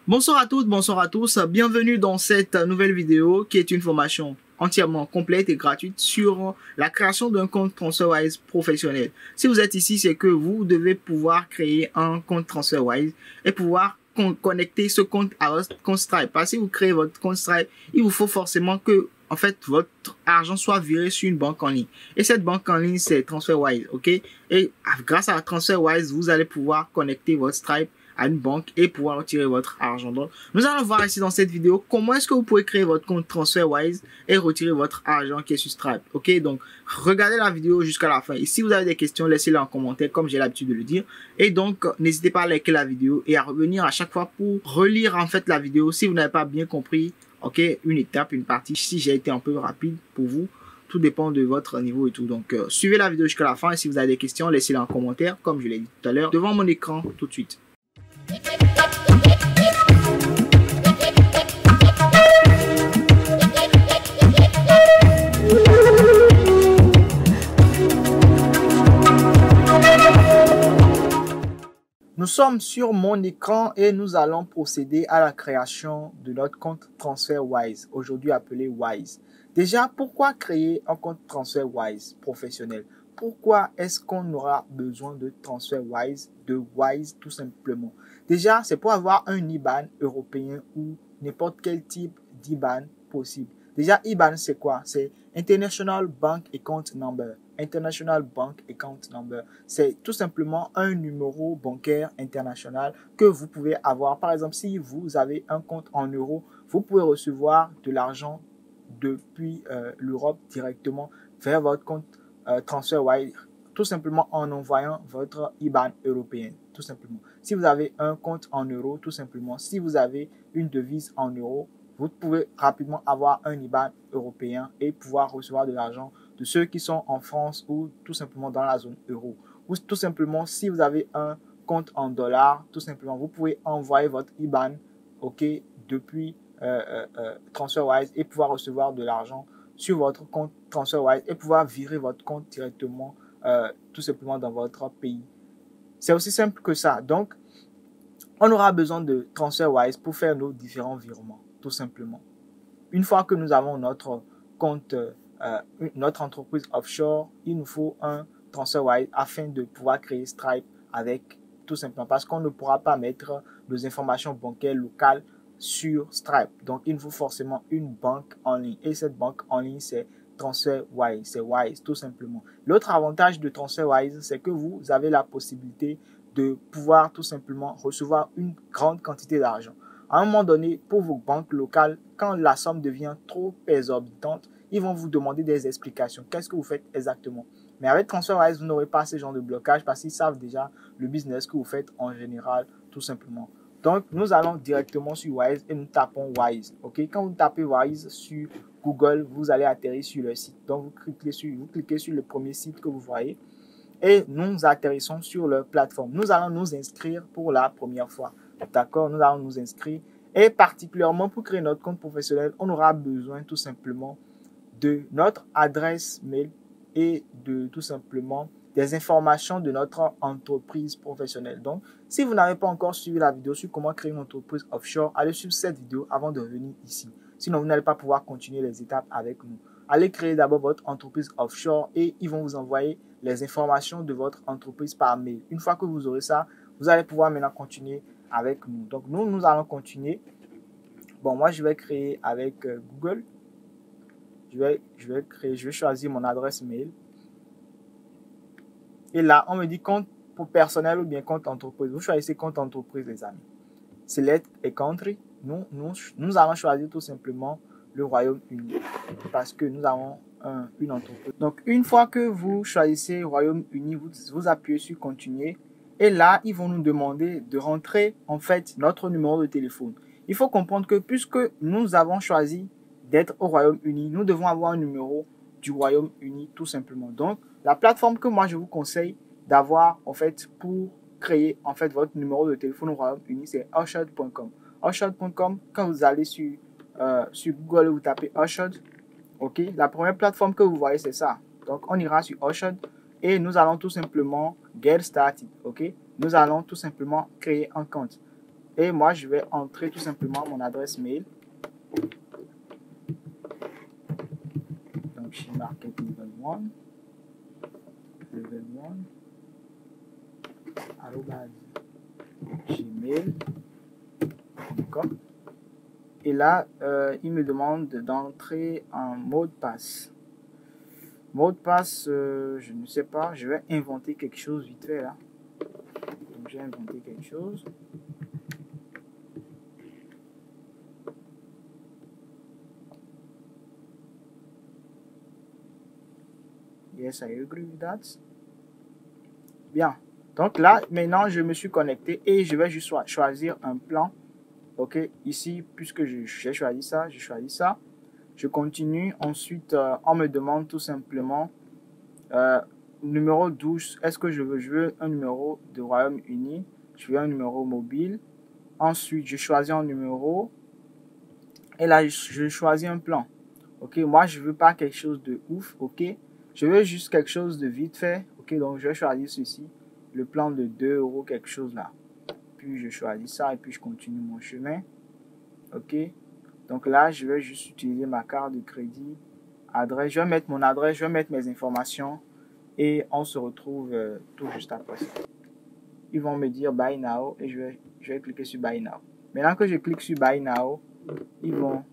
Bonsoir à toutes, bonsoir à tous. Bienvenue dans cette nouvelle vidéo qui est une formation entièrement complète et gratuite sur la création d'un compte TransferWise professionnel. Si vous êtes ici, c'est que vous devez pouvoir créer un compte TransferWise et pouvoir connecter ce compte à votre compte Stripe. Parce que si vous créez votre compte Stripe, il vous faut forcément que votre argent soit viré sur une banque en ligne. Et cette banque en ligne, c'est TransferWise, ok? Et grâce à TransferWise, vous allez pouvoir connecter votre Stripe à une banque et pouvoir retirer votre argent. Donc, nous allons voir ici dans cette vidéo comment est-ce que vous pouvez créer votre compte TransferWise et retirer votre argent qui est sur Stripe. Ok, donc regardez la vidéo jusqu'à la fin. Et si vous avez des questions, laissez-les en commentaire comme j'ai l'habitude de le dire. Et donc, n'hésitez pas à liker la vidéo et à revenir à chaque fois pour relire en fait la vidéo si vous n'avez pas bien compris. Ok, une étape, une partie. Si j'ai été un peu rapide pour vous, tout dépend de votre niveau et tout. Donc, suivez la vidéo jusqu'à la fin et si vous avez des questions, laissez-les en commentaire comme je l'ai dit tout à l'heure devant mon écran tout de suite. Nous sommes sur mon écran et nous allons procéder à la création de notre compte TransferWise, aujourd'hui appelé Wise. Déjà, pourquoi créer un compte TransferWise professionnel? Pourquoi est-ce qu'on aura besoin de TransferWise, de Wise tout simplement? Déjà, c'est pour avoir un IBAN européen ou n'importe quel type d'IBAN possible. Déjà, IBAN, c'est quoi? C'est International Bank Account Number. International Bank Account Number. C'est tout simplement un numéro bancaire international que vous pouvez avoir. Par exemple, si vous avez un compte en euros, vous pouvez recevoir de l'argent depuis l'Europe directement vers votre compte TransferWise, tout simplement en envoyant votre IBAN européen, tout simplement. Si vous avez un compte en euros, tout simplement, si vous avez une devise en euros, vous pouvez rapidement avoir un IBAN européen et pouvoir recevoir de l'argent de ceux qui sont en France ou tout simplement dans la zone euro. Ou tout simplement, si vous avez un compte en dollars, tout simplement, vous pouvez envoyer votre IBAN depuis TransferWise et pouvoir recevoir de l'argent sur votre compte TransferWise et pouvoir virer votre compte directement tout simplement dans votre pays. C'est aussi simple que ça. Donc, on aura besoin de TransferWise pour faire nos différents virements, tout simplement. Une fois que nous avons notre compte, notre entreprise offshore, il nous faut un TransferWise afin de pouvoir créer Stripe avec, tout simplement, parce qu'on ne pourra pas mettre nos informations bancaires locales sur Stripe. Donc, il nous faut forcément une banque en ligne. Et cette banque en ligne, c'est TransferWise. C'est Wise, tout simplement. L'autre avantage de TransferWise, c'est que vous avez la possibilité de pouvoir tout simplement recevoir une grande quantité d'argent. À un moment donné, pour vos banques locales, quand la somme devient trop exorbitante, ils vont vous demander des explications. Qu'est-ce que vous faites exactement? Mais avec TransferWise, vous n'aurez pas ce genre de blocage parce qu'ils savent déjà le business que vous faites en général, tout simplement. Donc, nous allons directement sur Wise et nous tapons Wise. Okay? Quand vous tapez Wise sur Google, vous allez atterrir sur le site. Donc, vous cliquez sur le premier site que vous voyez et nous atterrissons sur leur plateforme. Nous allons nous inscrire pour la première fois. D'accord, nous allons nous inscrire. Et particulièrement pour créer notre compte professionnel, on aura besoin tout simplement de notre adresse mail et de tout simplement des informations de notre entreprise professionnelle. Donc, si vous n'avez pas encore suivi la vidéo sur comment créer une entreprise offshore, allez suivre cette vidéo avant de venir ici. Sinon, vous n'allez pas pouvoir continuer les étapes avec nous. Allez créer d'abord votre entreprise offshore et ils vont vous envoyer les informations de votre entreprise par mail. Une fois que vous aurez ça, vous allez pouvoir maintenant continuer avec nous. Donc, nous allons continuer. Bon, moi, je vais créer avec Google. Je vais choisir mon adresse mail. Et là, on me dit compte pour personnel ou bien compte entreprise. Vous choisissez compte entreprise, les amis. Select a country. Nous allons choisir tout simplement le Royaume-Uni parce que nous avons une entreprise. Donc, une fois que vous choisissez Royaume-Uni, vous appuyez sur continuer. Et là, ils vont nous demander de rentrer en fait notre numéro de téléphone. Il faut comprendre que puisque nous avons choisi d'être au Royaume-Uni, nous devons avoir un numéro du Royaume-Uni tout simplement. Donc, la plateforme que moi je vous conseille d'avoir en fait pour créer en fait votre numéro de téléphone au Royaume-Uni, c'est Urshad.com. Urshad.com, quand vous allez sur Google, vous tapez Urshad, ok, la première plateforme que vous voyez c'est ça. Donc, on ira sur Urshad et nous allons tout simplement get started, ok. Nous allons tout simplement créer un compte. Et moi, je vais entrer tout simplement mon adresse mail. Donc, j'ai marqué level 1, arobase gmail.com. Et là, il me demande d'entrer un mot de passe. Mot de passe, je ne sais pas, je vais inventer quelque chose vite fait là. Donc, j'ai inventé quelque chose. Yes, I agree with that. Bien. Donc là, maintenant, je me suis connecté et je vais juste choisir un plan. Ok, ici, puisque j'ai choisi ça, je continue. Ensuite, on me demande tout simplement numéro 12. Est-ce que je veux un numéro de Royaume-Uni? Je veux un numéro mobile. Ensuite, je choisis un numéro. Et là, je choisis un plan. Ok, moi, je veux pas quelque chose de ouf. Ok, je veux juste quelque chose de vite fait. Ok, donc je vais choisir ceci. Le plan de 2 euros, quelque chose là. Puis je choisis ça et puis je continue mon chemin. Ok, donc là, je vais juste utiliser ma carte de crédit, adresse. Je vais mettre mon adresse, je vais mettre mes informations et on se retrouve tout juste après ça. Ils vont me dire Buy Now et je vais cliquer sur Buy Now. Maintenant que je clique sur Buy Now, ils vont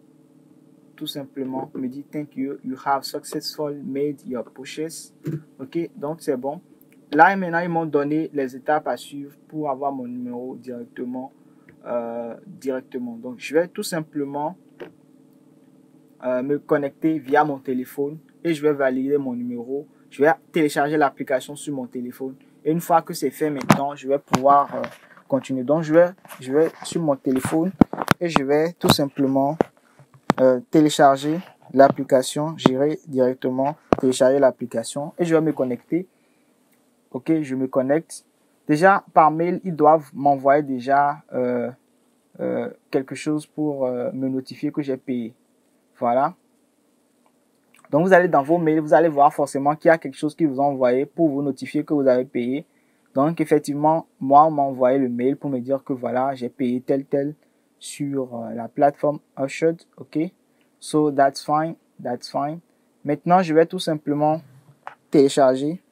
tout simplement me dire Thank you, you have successfully made your purchase. Ok, donc c'est bon. Là maintenant, ils m'ont donné les étapes à suivre pour avoir mon numéro directement. Donc, je vais tout simplement me connecter via mon téléphone et je vais valider mon numéro. Je vais télécharger l'application sur mon téléphone. Et une fois que c'est fait maintenant, je vais pouvoir continuer. Donc, je vais sur mon téléphone et je vais tout simplement télécharger l'application. J'irai directement télécharger l'application et je vais me connecter. Ok, je me connecte. Déjà, par mail, ils doivent m'envoyer déjà quelque chose pour me notifier que j'ai payé. Voilà. Donc, vous allez dans vos mails, vous allez voir forcément qu'il y a quelque chose qui vous a envoyé pour vous notifier que vous avez payé. Donc, effectivement, moi, on m'a envoyé le mail pour me dire que voilà, j'ai payé tel sur la plateforme Ushed. Ok. So, that's fine. Maintenant, je vais tout simplement télécharger.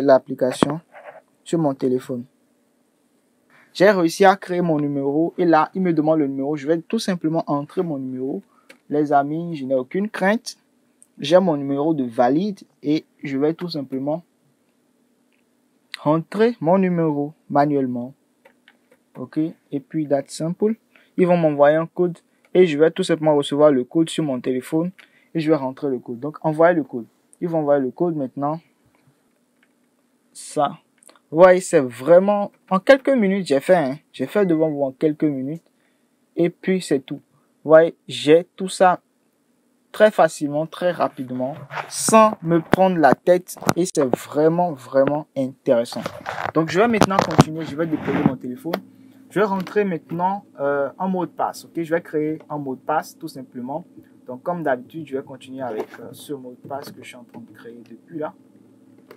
L'application sur mon téléphone. J'ai réussi à créer mon numéro et là, il me demande le numéro. Je vais tout simplement entrer mon numéro. Les amis, je n'ai aucune crainte. J'ai mon numéro de valide et je vais tout simplement entrer mon numéro manuellement. Ok, et puis that's simple. Ils vont m'envoyer un code et je vais tout simplement recevoir le code sur mon téléphone et je vais rentrer le code. Donc, envoyer le code. Ils vont envoyer le code maintenant. Ça. Ouais, c'est vraiment en quelques minutes j'ai fait devant vous en quelques minutes et puis c'est tout. Ouais, j'ai tout ça très facilement, très rapidement, sans me prendre la tête et c'est vraiment intéressant. Donc je vais maintenant continuer, je vais déployer mon téléphone. Je vais rentrer maintenant un mot de passe. Ok, je vais créer un mot de passe tout simplement. Donc comme d'habitude, je vais continuer avec ce mot de passe que je suis en train de créer depuis là.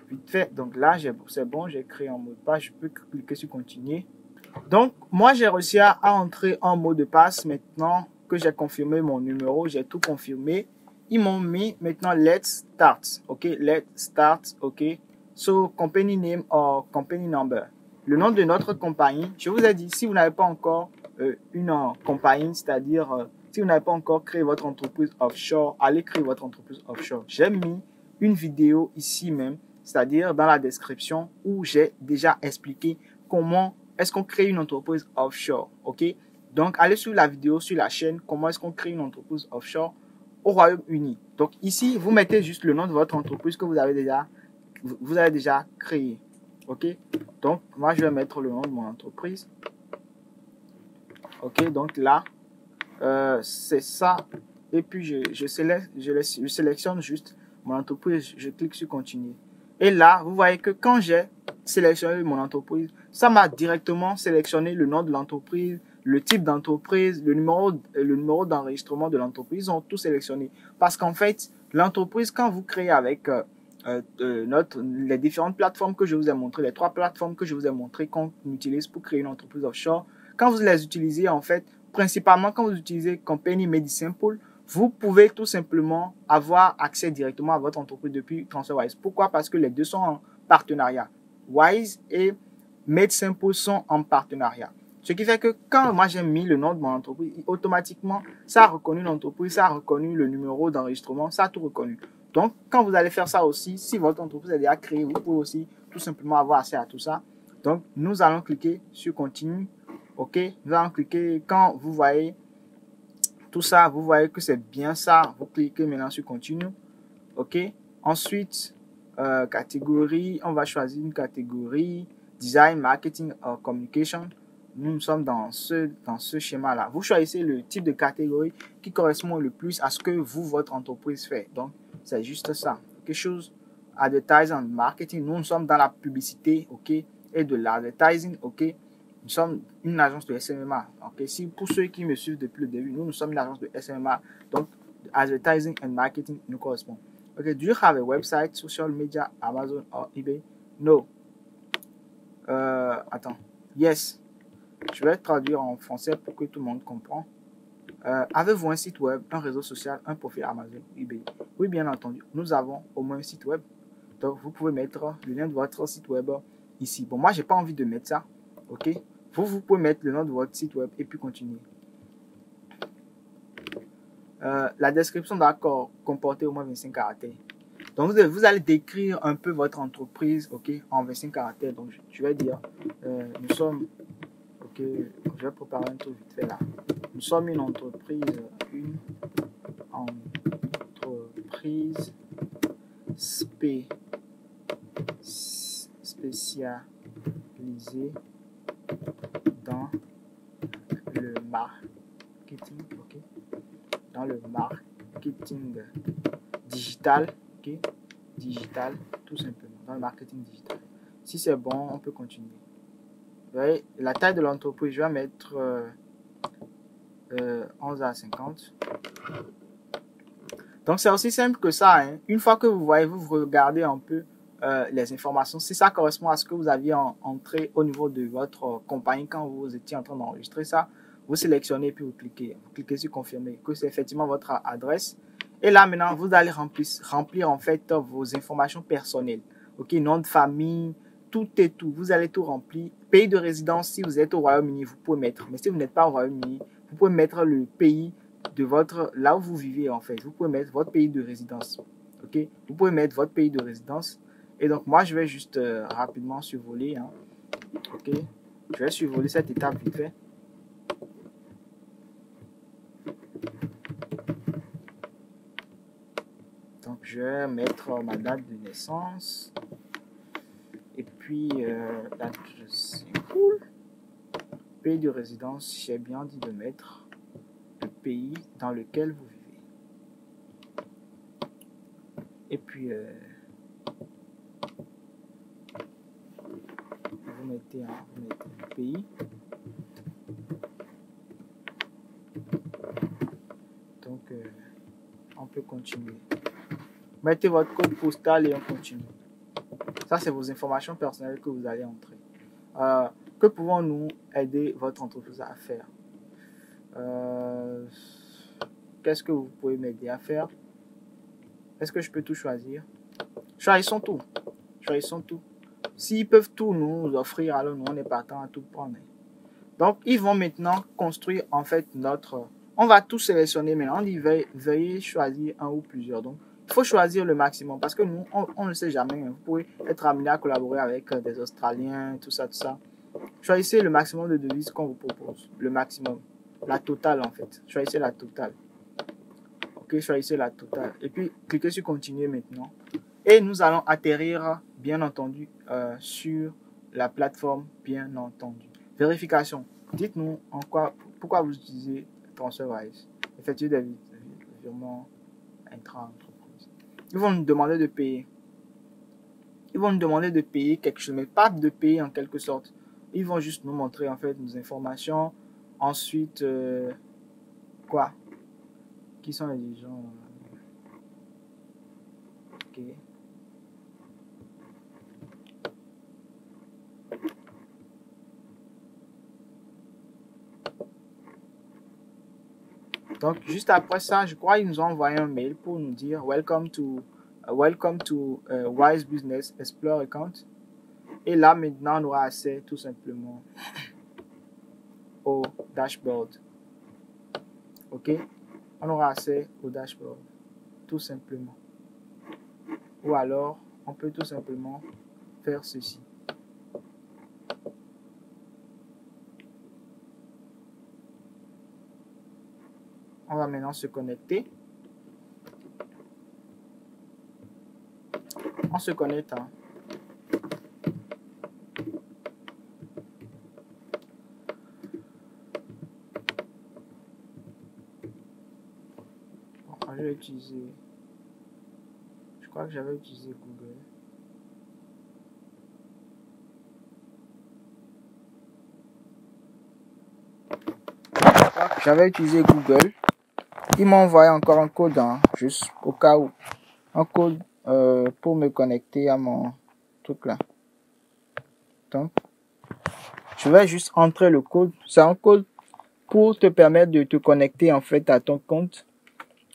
Vite fait, donc là c'est bon, j'ai créé un mot de passe, je peux cliquer sur continuer. Donc moi j'ai réussi à entrer un mot de passe. Maintenant que j'ai confirmé mon numéro, j'ai tout confirmé, ils m'ont mis maintenant let's start. Ok, let's start. Ok, so company name or company number, le nom de notre compagnie. Je vous ai dit, si vous n'avez pas encore une compagnie, c'est-à-dire si vous n'avez pas encore créé votre entreprise offshore, allez créer votre entreprise offshore. J'ai mis une vidéo ici même, c'est-à-dire dans la description, où j'ai déjà expliqué comment est-ce qu'on crée une entreprise offshore. Ok, donc allez sur la vidéo, sur la chaîne, comment est-ce qu'on crée une entreprise offshore au Royaume-Uni. Donc ici, vous mettez juste le nom de votre entreprise que vous avez déjà créé. Ok, donc moi je vais mettre le nom de mon entreprise. Ok, donc là c'est ça. Et puis je sélectionne juste mon entreprise, je clique sur continuer. Et là, vous voyez que quand j'ai sélectionné mon entreprise, ça m'a directement sélectionné le nom de l'entreprise, le type d'entreprise, le numéro d'enregistrement de l'entreprise. Ils ont tout sélectionné. Parce qu'en fait, l'entreprise, quand vous créez avec les différentes plateformes que je vous ai montrées, les 3 plateformes que je vous ai montrées qu'on utilise pour créer une entreprise offshore. Quand vous les utilisez, en fait, principalement quand vous utilisez Company Made Simple, vous pouvez tout simplement avoir accès directement à votre entreprise depuis TransferWise. Pourquoi? Parce que les deux sont en partenariat. Wise et Made Simple sont en partenariat. Ce qui fait que quand moi j'ai mis le nom de mon entreprise, automatiquement, ça a reconnu l'entreprise, ça a reconnu le numéro d'enregistrement, ça a tout reconnu. Donc, quand vous allez faire ça aussi, si votre entreprise est déjà créée, vous pouvez aussi tout simplement avoir accès à tout ça. Donc, nous allons cliquer sur Continue. OK? Nous allons cliquer, quand vous voyez tout ça, vous voyez que c'est bien ça. Vous cliquez maintenant sur Continue. OK? Ensuite, catégorie, on va choisir une catégorie Design, Marketing, Communication. Nous sommes dans ce schéma-là. Vous choisissez le type de catégorie qui correspond le plus à ce que votre entreprise fait. Donc, c'est juste ça. Quelque chose, advertising, marketing. Nous sommes dans la publicité, OK, et de l'advertising, OK. Nous sommes une agence de SMMA, OK. Si pour ceux qui me suivent depuis le début, nous sommes une agence de SMMA. Donc, advertising and marketing nous correspond. OK, do you have a website, social media, Amazon or eBay? No. Attends. Yes. Je vais traduire en français pour que tout le monde comprenne. Avez-vous un site web, un réseau social, un profil Amazon, eBay? Oui, bien entendu. Nous avons au moins un site web. Donc, vous pouvez mettre le lien de votre site web ici. Bon, moi, j'ai pas envie de mettre ça. OK? Vous pouvez mettre le nom de votre site web et puis continuer. La description doit comporter au moins 25 caractères. Donc, vous allez décrire un peu votre entreprise, OK, en 25 caractères. Donc, je vais dire, nous sommes... Ok, je vais préparer un truc vite fait là. Nous sommes une entreprise spécialisée dans le marketing, ok, dans le marketing digital, ok, digital, tout simplement, dans le marketing digital. Si c'est bon, on peut continuer. Vous voyez, la taille de l'entreprise, je vais mettre 11 à 50. Donc, c'est aussi simple que ça. Hein. Une fois que vous voyez, vous regardez un peu les informations. Si ça correspond à ce que vous aviez entré au niveau de votre compagnie quand vous étiez en train d'enregistrer ça, vous sélectionnez et puis vous cliquez. Vous cliquez sur confirmer que c'est effectivement votre adresse. Et là, maintenant, vous allez remplir en fait vos informations personnelles. OK, nom de famille, tout et tout. Vous allez tout remplir. Pays de résidence, si vous êtes au Royaume-Uni, vous pouvez mettre. Mais si vous n'êtes pas au Royaume-Uni, vous pouvez mettre le pays de là où vous vivez en fait. Vous pouvez mettre votre pays de résidence. OK, vous pouvez mettre votre pays de résidence. Et donc, moi, je vais juste rapidement survoler. Hein. OK, je vais survoler cette étape vite fait. Donc, je vais mettre ma date de naissance. Et puis, l'adresse, c'est cool. Pays de résidence, j'ai bien dit de mettre le pays dans lequel vous vivez. Et puis, vous mettez le pays. Donc, on peut continuer. Mettez votre code postal et on continue. Ça, c'est vos informations personnelles que vous allez entrer. Que pouvons-nous aider votre entreprise à faire? Qu'est-ce que vous pouvez m'aider à faire? Est-ce que je peux tout choisir? Choisissons tout. Choisissons tout. S'ils peuvent tout nous offrir, alors nous, on est partant à tout prendre. Donc, ils vont maintenant construire en fait notre... On va tout sélectionner maintenant. On dit veuillez choisir un ou plusieurs. Donc, il faut choisir le maximum parce que nous, on ne sait jamais. Vous pouvez être amené à collaborer avec des Australiens, tout ça, tout ça. Choisissez le maximum de devises qu'on vous propose. Le maximum. La totale en fait. Choisissez la totale. Ok, choisissez la totale. Et puis, cliquez sur continuer maintenant. Et nous allons atterrir, bien entendu, sur la plateforme, bien entendu. Vérification. Dites-nous pourquoi vous utilisez TransferWise. Effectuez des virements intra-entreprise. Ils vont nous demander de payer. Ils vont nous demander de payer quelque chose, mais pas de payer en quelque sorte. Ils vont juste nous montrer en fait nos informations. Ensuite, quoi? Qui sont les gens? Ok. Donc, juste après ça, je crois qu'ils nous ont envoyé un mail pour nous dire Welcome to Wise Business Explorer Account. Et là, maintenant, on aura accès tout simplement au dashboard. OK? On aura accès au dashboard, tout simplement. Ou alors, on peut tout simplement faire ceci. On va maintenant se connecter. On se connecte. Je vais utiliser. Je crois que j'avais utilisé Google. J'avais utilisé Google. Ils m'ont envoyé encore un code, juste au cas où. Un code pour me connecter à mon truc là. Donc, je vais juste entrer le code. C'est un code pour te permettre de te connecter en fait à ton compte.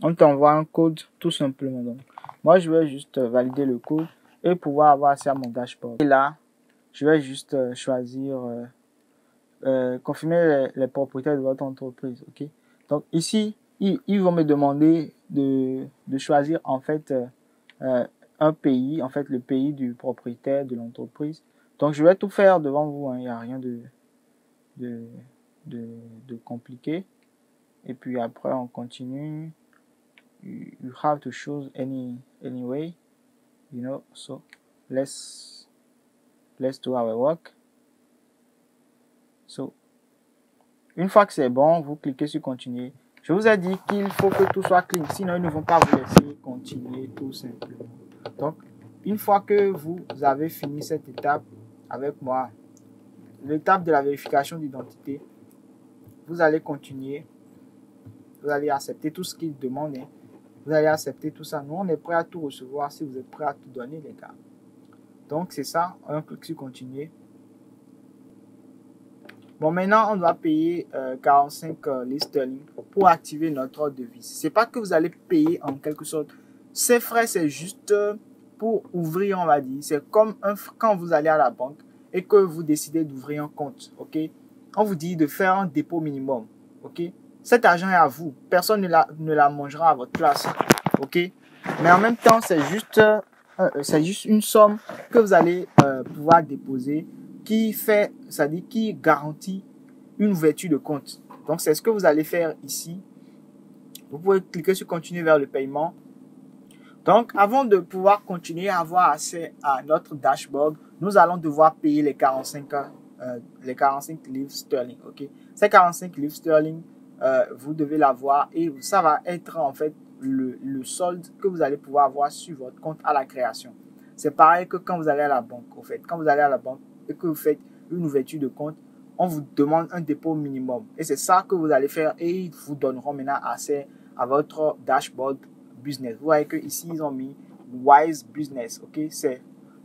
On t'envoie un code tout simplement. Donc, moi, je vais juste valider le code et pouvoir avoir accès à mon dashboard. Et là, je vais juste choisir confirmer les propriétaires de votre entreprise. Ok. Donc ici, ils vont me demander de choisir en fait un pays, en fait le pays du propriétaire de l'entreprise. Donc je vais tout faire devant vous. Il n'y a rien de compliqué. Et puis après, on continue. You have to choose anyway, you know. So let's do our work. So, une fois que c'est bon, vous cliquez sur continuer. Je vous ai dit qu'il faut que tout soit clean, sinon ils ne vont pas vous laisser continuer tout simplement. Donc, une fois que vous avez fini cette étape avec moi, l'étape de la vérification d'identité, vous allez continuer. Vous allez accepter tout ce qu'ils demandent. Vous allez accepter tout ça. Nous, on est prêt à tout recevoir si vous êtes prêt à tout donner, les gars. Donc, c'est ça. On clique sur continuer. Bon, maintenant, on doit payer 45 livres sterling pour activer notre devise. C'est pas que vous allez payer en quelque sorte. Ces frais, c'est juste pour ouvrir, on va dire. C'est comme quand vous allez à la banque et que vous décidez d'ouvrir un compte, ok? On vous dit de faire un dépôt minimum, ok? Cet argent est à vous. Personne ne la mangera à votre place, ok? Mais en même temps, c'est juste une somme que vous allez pouvoir déposer qui fait, c'est-à-dire qui garantit une ouverture de compte. Donc, c'est ce que vous allez faire ici. Vous pouvez cliquer sur continuer vers le paiement. Donc, avant de pouvoir continuer à avoir accès à notre dashboard, nous allons devoir payer les 45 livres sterling. Ok, ces 45 livres sterling, vous devez l'avoir et ça va être en fait le solde que vous allez pouvoir avoir sur votre compte à la création. C'est pareil que quand vous allez à la banque. En fait, quand vous allez à la banque et que vous faites une ouverture de compte, on vous demande un dépôt minimum. Et c'est ça que vous allez faire et ils vous donneront maintenant accès à votre dashboard business. Vous voyez que ici ils ont mis Wise Business, ok? C'est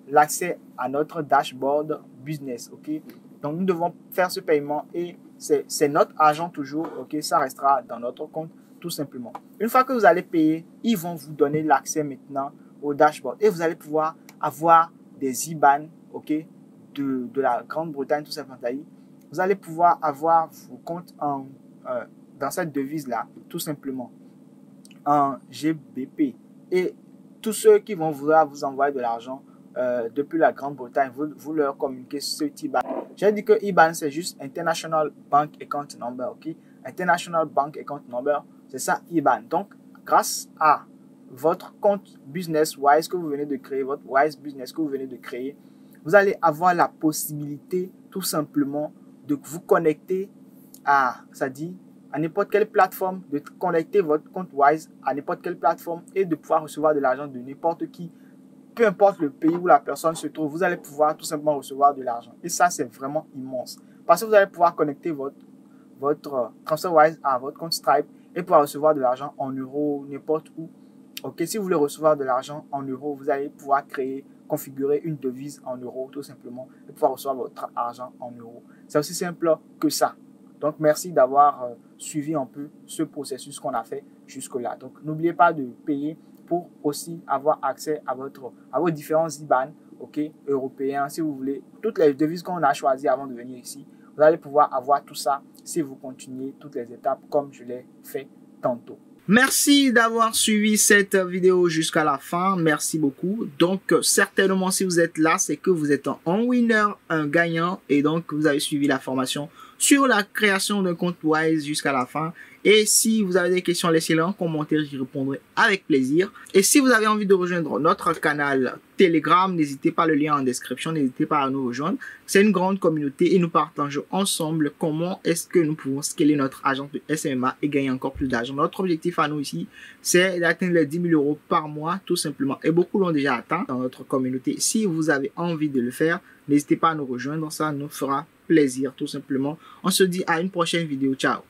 l'accès à notre dashboard business, ok? Donc nous devons faire ce paiement et c'est notre argent toujours, ok? Ça restera dans notre compte tout simplement. Une fois que vous allez payer, ils vont vous donner l'accès maintenant au dashboard et vous allez pouvoir avoir des IBAN, ok? De la Grande-Bretagne, tout simplement. Vous allez pouvoir avoir vos comptes dans cette devise là, tout simplement. En GBP et tous ceux qui vont vouloir vous envoyer de l'argent depuis la Grande-Bretagne, vous leur communiquez ce IBAN. J'ai dit que IBAN c'est juste International Bank Account Number, ok? International Bank Account Number, c'est ça IBAN. Donc, grâce à votre compte Business Wise que vous venez de créer, votre Wise Business que vous venez de créer, vous allez avoir la possibilité tout simplement de vous connecter à, c'est-à-dire à n'importe quelle plateforme, de connecter votre compte Wise à n'importe quelle plateforme et de pouvoir recevoir de l'argent de n'importe qui, peu importe le pays où la personne se trouve, vous allez pouvoir tout simplement recevoir de l'argent. Et ça, c'est vraiment immense. Parce que vous allez pouvoir connecter votre TransferWise à votre compte Stripe et pouvoir recevoir de l'argent en euros, n'importe où. Ok, si vous voulez recevoir de l'argent en euros, vous allez pouvoir configurer une devise en euros tout simplement et pouvoir recevoir votre argent en euros. C'est aussi simple que ça. Donc, merci d'avoir suivi un peu ce processus qu'on a fait jusque-là. Donc, n'oubliez pas de payer pour aussi avoir accès à vos différents IBAN, ok, européens, si vous voulez. Toutes les devises qu'on a choisies avant de venir ici, vous allez pouvoir avoir tout ça si vous continuez toutes les étapes comme je l'ai fait tantôt. Merci d'avoir suivi cette vidéo jusqu'à la fin. Merci beaucoup. Donc, certainement, si vous êtes là, c'est que vous êtes un winner, un gagnant. Et donc, vous avez suivi la formation sur la création d'un compte Wise jusqu'à la fin. Et si vous avez des questions, laissez-les en commentaire, j'y répondrai avec plaisir. Et si vous avez envie de rejoindre notre canal Telegram, n'hésitez pas, le lien en description, n'hésitez pas à nous rejoindre. C'est une grande communauté et nous partageons ensemble comment est-ce que nous pouvons scaler notre agence de SMMA et gagner encore plus d'argent. Notre objectif à nous ici, c'est d'atteindre les 10 000 € par mois, tout simplement. Et beaucoup l'ont déjà atteint dans notre communauté. Si vous avez envie de le faire, n'hésitez pas à nous rejoindre, ça nous fera plaisir, tout simplement. On se dit à une prochaine vidéo. Ciao!